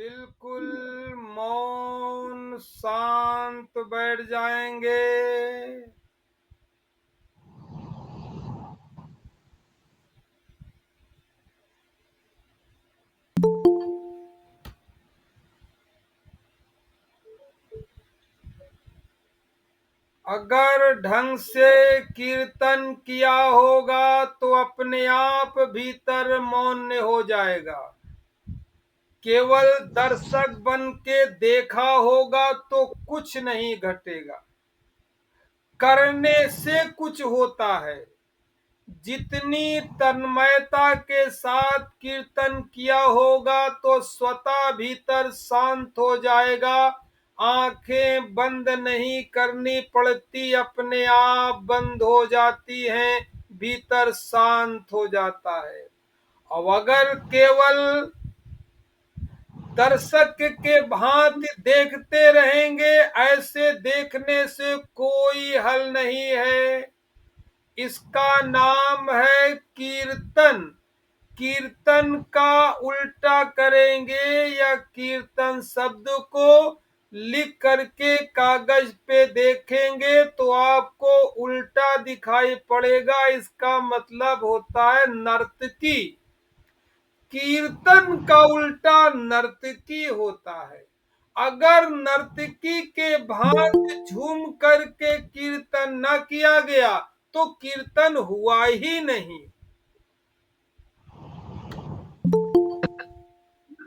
बिल्कुल मौन शांत बैठ जाएंगे। अगर ढंग से कीर्तन किया होगा तो अपने आप भीतर मौन हो जाएगा। केवल दर्शक बन के देखा होगा तो कुछ नहीं घटेगा। करने से कुछ होता है। जितनी तन्मयता के साथ कीर्तन किया होगा तो स्वतः भीतर शांत हो जाएगा। आंखें बंद नहीं करनी पड़ती, अपने आप बंद हो जाती हैं, भीतर शांत हो जाता है। अब अगर केवल दर्शक के भांति देखते रहेंगे, ऐसे देखने से कोई हल नहीं है। इसका नाम है कीर्तन। कीर्तन का उल्टा करेंगे या कीर्तन शब्द को लिख करके कागज पे देखेंगे तो आपको उल्टा दिखाई पड़ेगा। इसका मतलब होता है नर्तकी। कीर्तन का उल्टा नर्तकी होता है। अगर नर्तकी के भांति झूम करके कीर्तन न किया गया तो कीर्तन हुआ ही नहीं।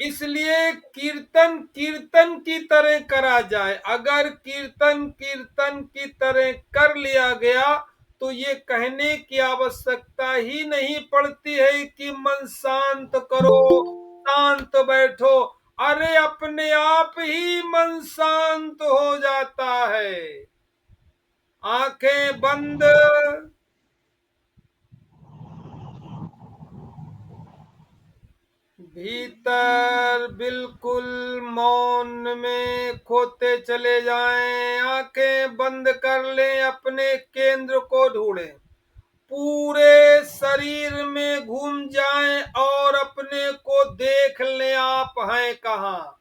इसलिए कीर्तन कीर्तन की तरह करा जाए। अगर कीर्तन कीर्तन की तरह कर लिया गया तो ये कहने की आवश्यकता ही नहीं पड़ती है कि मन शांत करो, शांत बैठो। अरे अपने आप ही मन शांत हो जाता है। आंखें बंद। भीतर बिल्कुल मौन में खोते चले जाएं। आंखें बंद कर लें, अपने केंद्र को ढूंढें। पूरे शरीर में घूम जाएं और अपने को देख लें, आप हैं कहाँ।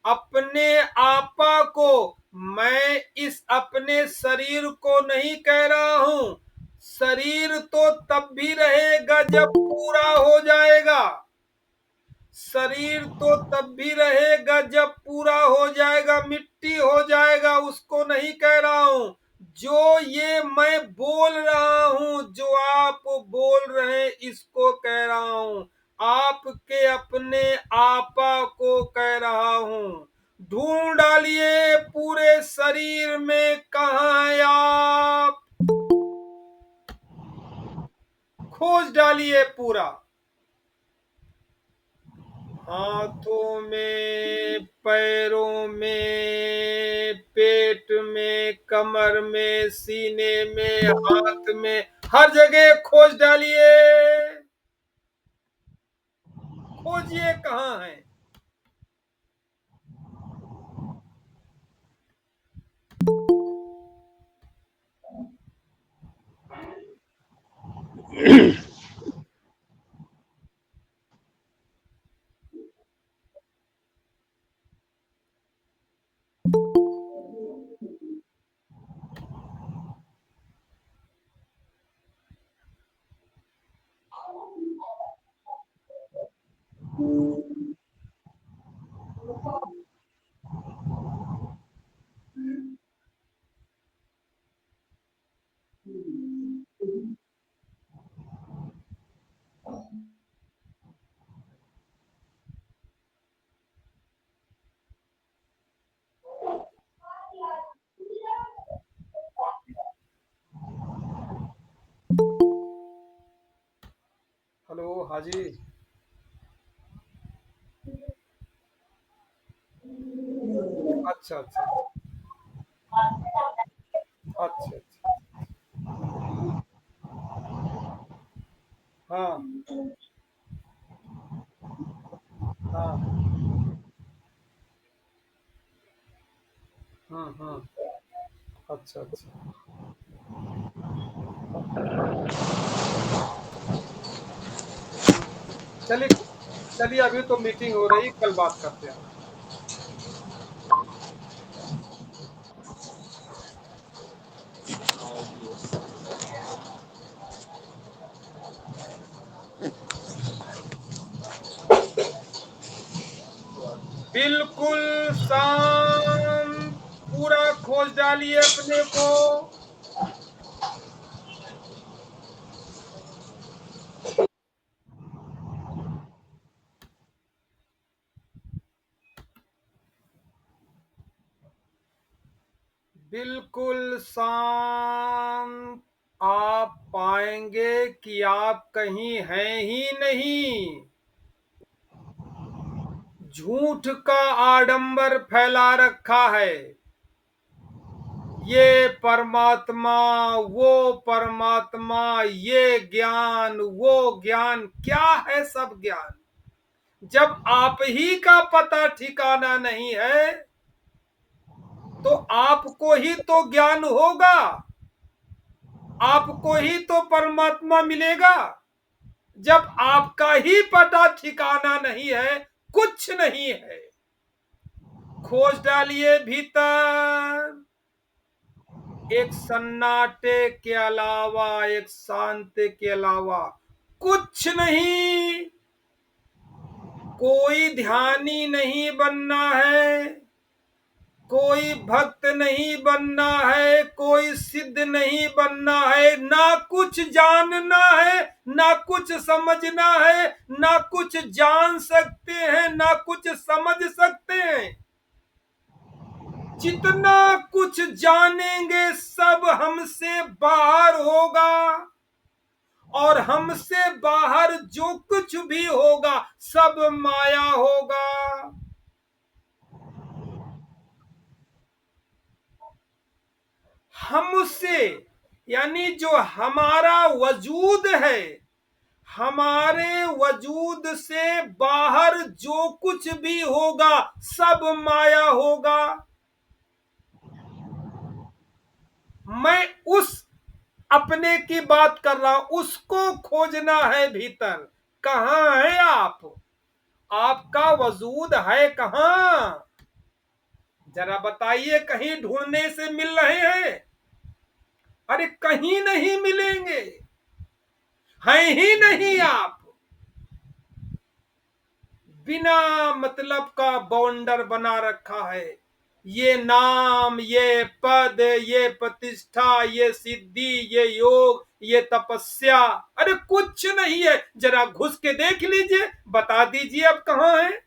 अपने आपा को, मैं इस अपने शरीर को नहीं कह रहा हूं। शरीर तो तब भी रहेगा जब पूरा हो जाएगा। शरीर तो तब भी रहेगा जब पूरा हो जाएगा, मिट्टी हो जाएगा, उसको नहीं कह रहा हूं। जो ये मैं बोल रहा हूं, जो आप बोल रहे हैं, इसको कह रहा हूं। आपके अपने आपा को कह रहा हूं। ढूंढ डालिए पूरे शरीर में, कहाँ है आप। खोज डालिए पूरा। हाथों में, पैरों में, पेट में, कमर में, सीने में, हाथ में, हर जगह खोज डालिए। खोजिए कहाँ है। हेलो हाजी। अच्छा अच्छा अच्छा अच्छा। हाँ हाँ। अच्छा अच्छा। चलिए चलिए, अभी तो मीटिंग हो रही, कल बात करते हैं। बिल्कुल शांत। पूरा खोज डालिए अपने को। बिल्कुल शांत। आप पाएंगे कि आप कहीं हैं ही नहीं। झूठ का आडंबर फैला रखा है। ये परमात्मा, वो परमात्मा, ये ज्ञान, वो ज्ञान, क्या है सब ज्ञान? जब आप ही का पता ठिकाना नहीं है तो आपको ही तो ज्ञान होगा, आपको ही तो परमात्मा मिलेगा। जब आपका ही पता ठिकाना नहीं है, कुछ नहीं है। खोज डालिए भीतर। एक सन्नाटे के अलावा, एक शांत के अलावा कुछ नहीं। कोई ध्यानी नहीं बनना है, कोई भक्त नहीं बनना है, कोई सिद्ध नहीं बनना है, ना कुछ जानना है, ना कुछ समझना है, ना कुछ जान सकते हैं, ना कुछ समझ सकते हैं। जितना कुछ जानेंगे सब हमसे बाहर होगा, और हमसे बाहर जो कुछ भी होगा सब माया होगा। हमसे यानी जो हमारा वजूद है, हमारे वजूद से बाहर जो कुछ भी होगा सब माया होगा। मैं उस अपने की बात कर रहा हूं, उसको खोजना है भीतर। कहां है आप? आपका वजूद है कहां? जरा बताइए, कहीं ढूंढने से मिल रहे हैं? अरे कहीं नहीं मिलेंगे, हैं ही नहीं आप। बिना मतलब का बाउंडर बना रखा है। ये नाम, ये पद, ये प्रतिष्ठा, ये सिद्धि, ये योग, ये तपस्या, अरे कुछ नहीं है। जरा घुस के देख लीजिए, बता दीजिए अब कहां है।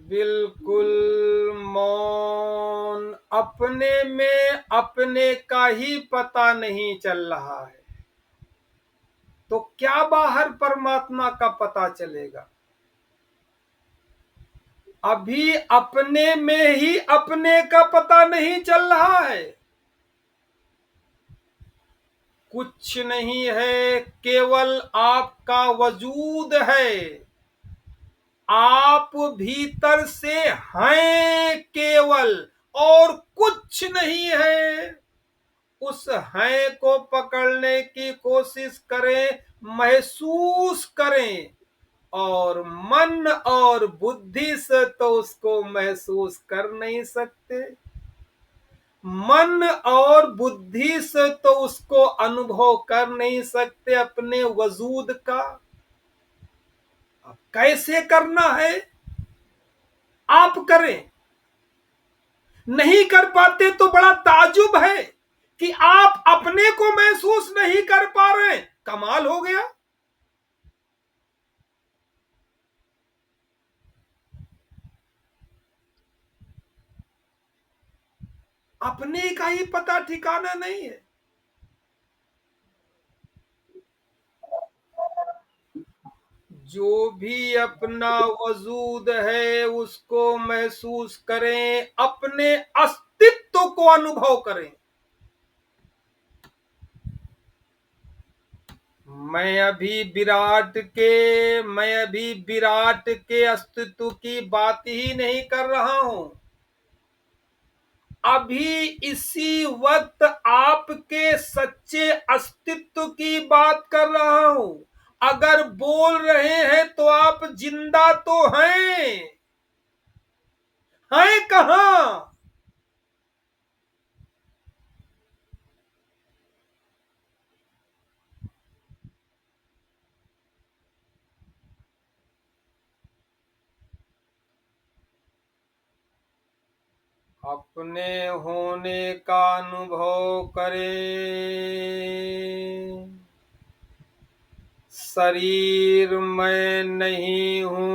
बिल्कुल मौन। अपने में अपने का ही पता नहीं चल रहा है, तो क्या बाहर परमात्मा का पता चलेगा? अभी अपने में ही अपने का पता नहीं चल रहा है। कुछ नहीं है, केवल आपका वजूद है। आप भीतर से हैं केवल, और कुछ नहीं है। उस हैं को पकड़ने की कोशिश करें, महसूस करें, और मन और बुद्धि से तो उसको महसूस कर नहीं सकते। मन और बुद्धि से तो उसको अनुभव कर नहीं सकते अपने वजूद का। अब कैसे करना है? आप करें। नहीं कर पाते तो बड़ा ताजुब है कि आप अपने को महसूस नहीं कर पा रहे। कमाल हो गया। अपने का ही पता ठिकाना नहीं है। जो भी अपना वजूद है उसको महसूस करें, अपने अस्तित्व को अनुभव करें। मैं अभी विराट के अस्तित्व की बात ही नहीं कर रहा हूं। अभी इसी वक्त आपके सच्चे अस्तित्व की बात कर रहा हूं। अगर बोल रहे हैं तो आप जिंदा तो हैं कहां? अपने होने का अनुभव करें। शरीर मैं नहीं हूं,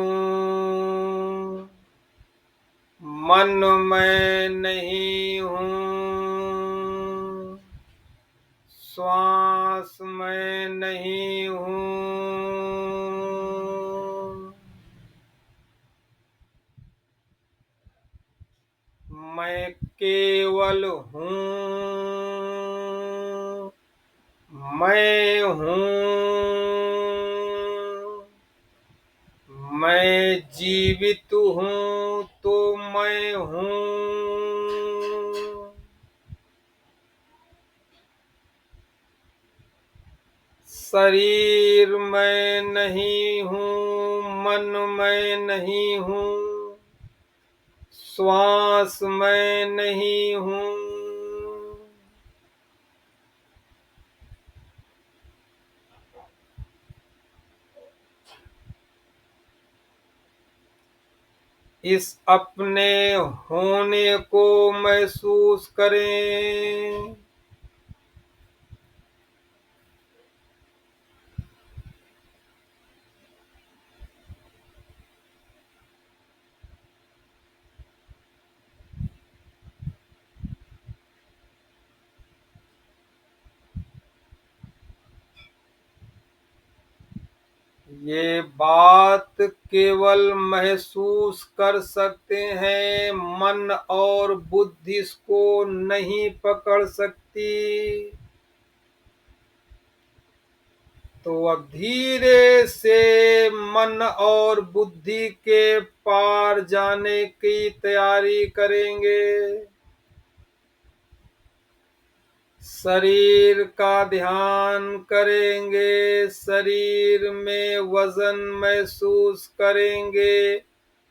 मन मैं नहीं हूं, श्वास मैं नहीं हूं, मैं केवल हूं, मैं हूं, मैं जीवित हूं तो मैं हूं। शरीर मैं नहीं हूं, मन मैं नहीं हूं, श्वास मैं नहीं हूं। इस अपने होने को महसूस करें। ये बात केवल महसूस कर सकते हैं, मन और बुद्धि इसको नहीं पकड़ सकती। तो अब धीरे से मन और बुद्धि के पार जाने की तैयारी करेंगे। शरीर का ध्यान करेंगे, शरीर में वजन महसूस करेंगे,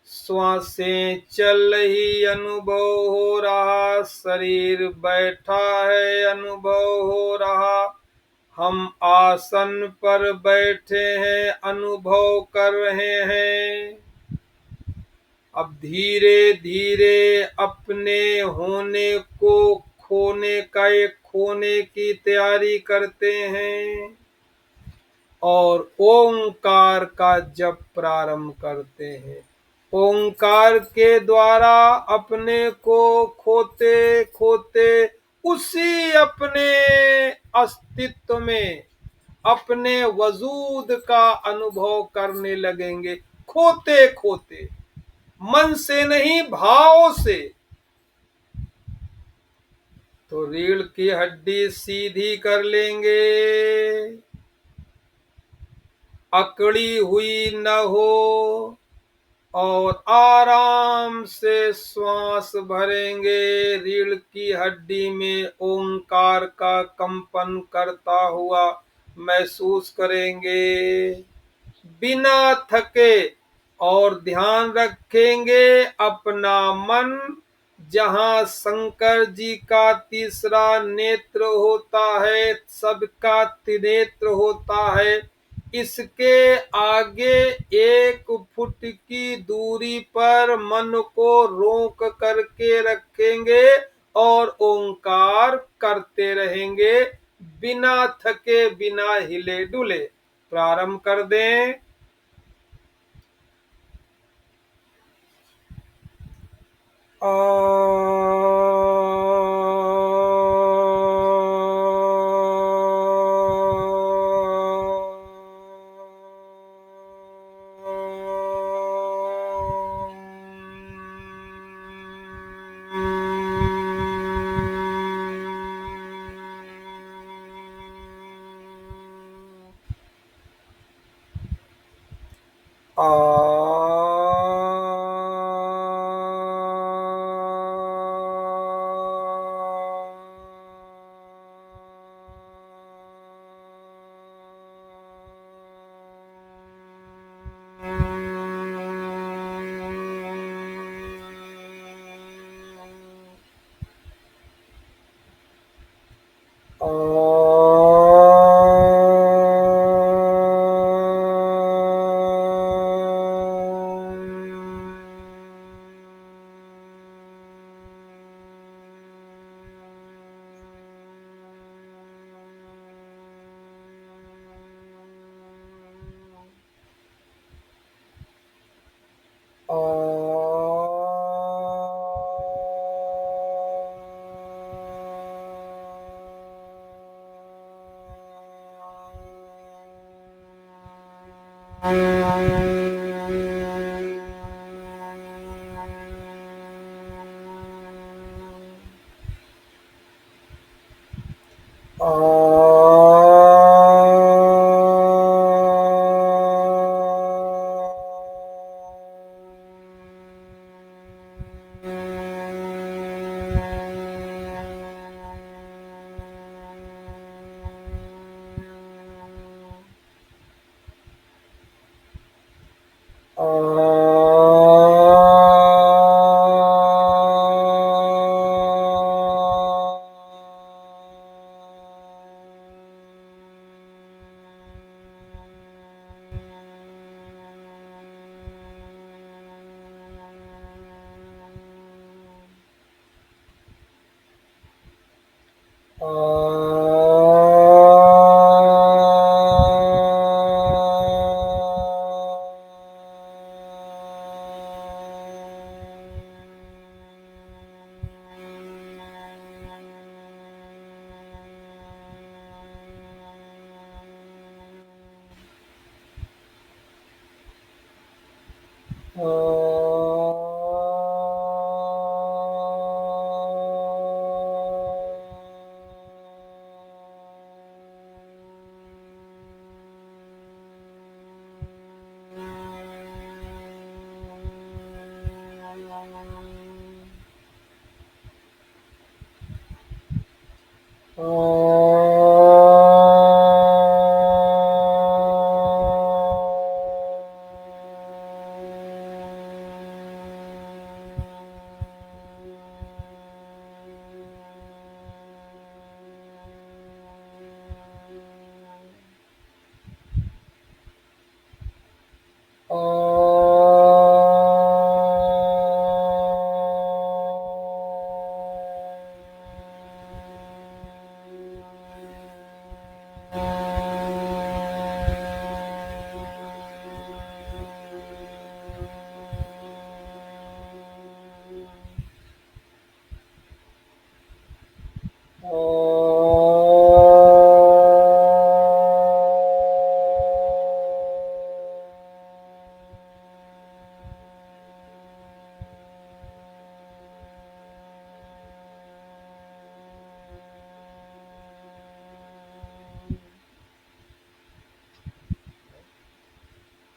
श्वासें चल रही अनुभव हो रहा, शरीर बैठा है अनुभव हो रहा, हम आसन पर बैठे हैं अनुभव कर रहे हैं। अब धीरे धीरे अपने होने को खोने की तैयारी करते हैं और ओंकार का जप प्रारंभ करते हैं। ओंकार के द्वारा अपने को खोते खोते उसी अपने अस्तित्व में अपने वजूद का अनुभव करने लगेंगे, खोते खोते, मन से नहीं भाव से। तो रीढ़ की हड्डी सीधी कर लेंगे, अकड़ी हुई न हो, और आराम से श्वास भरेंगे। रीढ़ की हड्डी में ओंकार का कंपन करता हुआ महसूस करेंगे बिना थके, और ध्यान रखेंगे अपना मन जहाँ शंकर जी का तीसरा नेत्र होता है, सबका त्रिनेत्र होता है, इसके आगे 1 फुट की दूरी पर मन को रोक करके रखेंगे और ओंकार करते रहेंगे बिना थके बिना हिले डुले। प्रारंभ कर दें।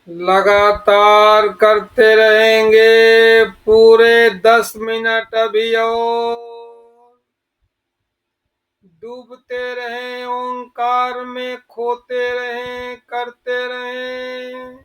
लगातार करते रहेंगे पूरे 10 मिनट अभी और डूबते रहें ओंकार में, खोते रहें, करते रहें।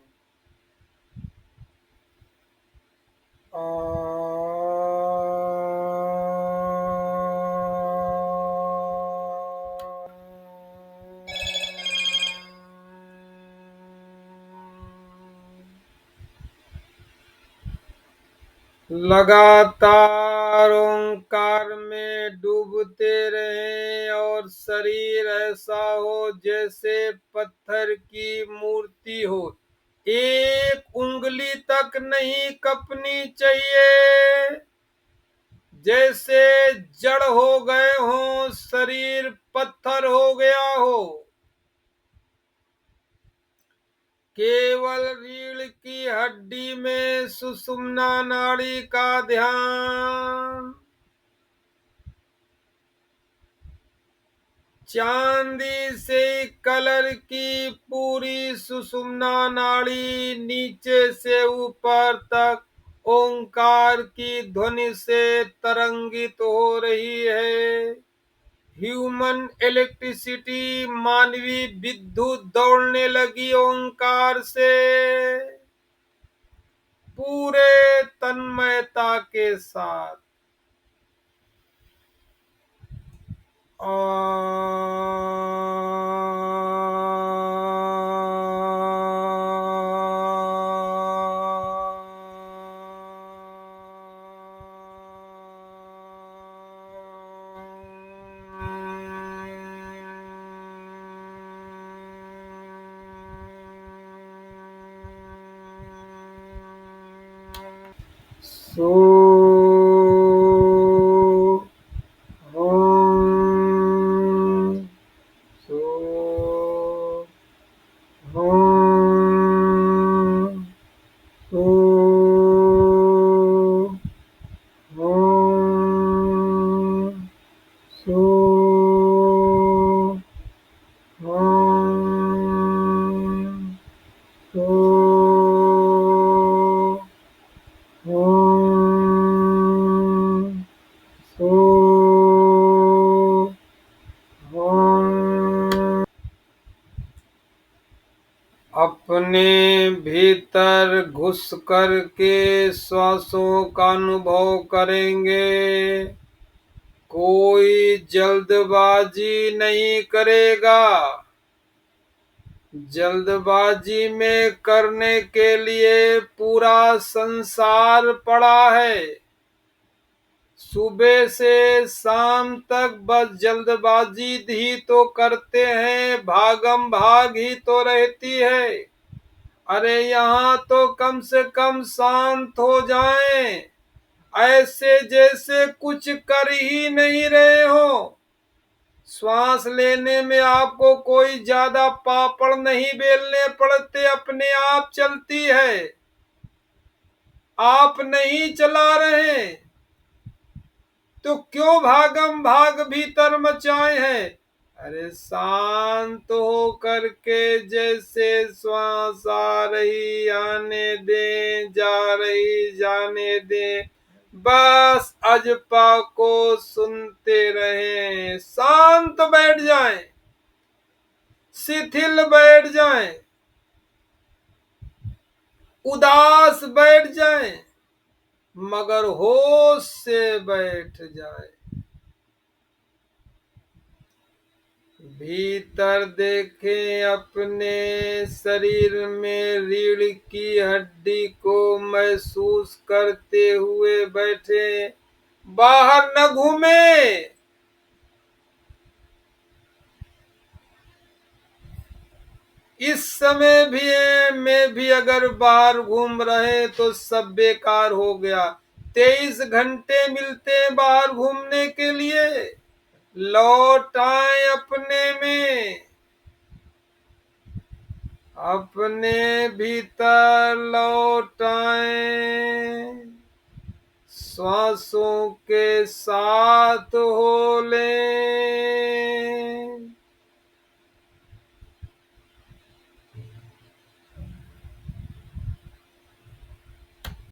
लगातार ओंकार में डूबते रहें और शरीर ऐसा हो जैसे पत्थर की मूर्ति हो। एक उंगली तक नहीं कपनी चाहिए, जैसे जड़ हो गए हो, शरीर पत्थर हो गया हो। केवल रीढ़ की हड्डी में सुषुम्ना नाड़ी का ध्यान। चांदी से कलर की पूरी सुषुम्ना नाड़ी नीचे से ऊपर तक ओंकार की ध्वनि से तरंगित हो रही है। ह्यूमन इलेक्ट्रिसिटी, मानवीय विद्युत दौड़ने लगी ओंकार से पूरे तन्मयता के साथ। सो अपने भीतर घुस कर के श्वासों का अनुभव करेंगे। कोई जल्दबाजी नहीं करेगा। जल्दबाजी में करने के लिए पूरा संसार पड़ा है। सुबह से शाम तक बस जल्दबाजी ही तो करते हैं, भागम भाग ही तो रहती है। अरे यहाँ तो कम से कम शांत हो जाएं, ऐसे जैसे कुछ कर ही नहीं रहे हो। श्वास लेने में आपको कोई ज्यादा पापड़ नहीं बेलने पड़ते, अपने आप चलती है। आप नहीं चला रहे तो क्यों भागम भाग भीतर मचाए हैं। अरे शांत हो करके जैसे श्वास आ रही आने दे, जा रही जाने दे, बस अजपा को सुनते रहें। शांत बैठ जाएं, शिथिल बैठ जाएं, उदास बैठ जाएं, मगर होश से बैठ जाएं। भीतर देखें, अपने शरीर में रीढ़ की हड्डी को महसूस करते हुए बैठे, बाहर न घूमे। इस समय भी में भी अगर बाहर घूम रहे तो सब बेकार हो गया। 23 घंटे मिलते हैं बाहर घूमने के लिए। लौट आए अपने में, अपने भीतर लौट आए। श्वासों के साथ हो लें।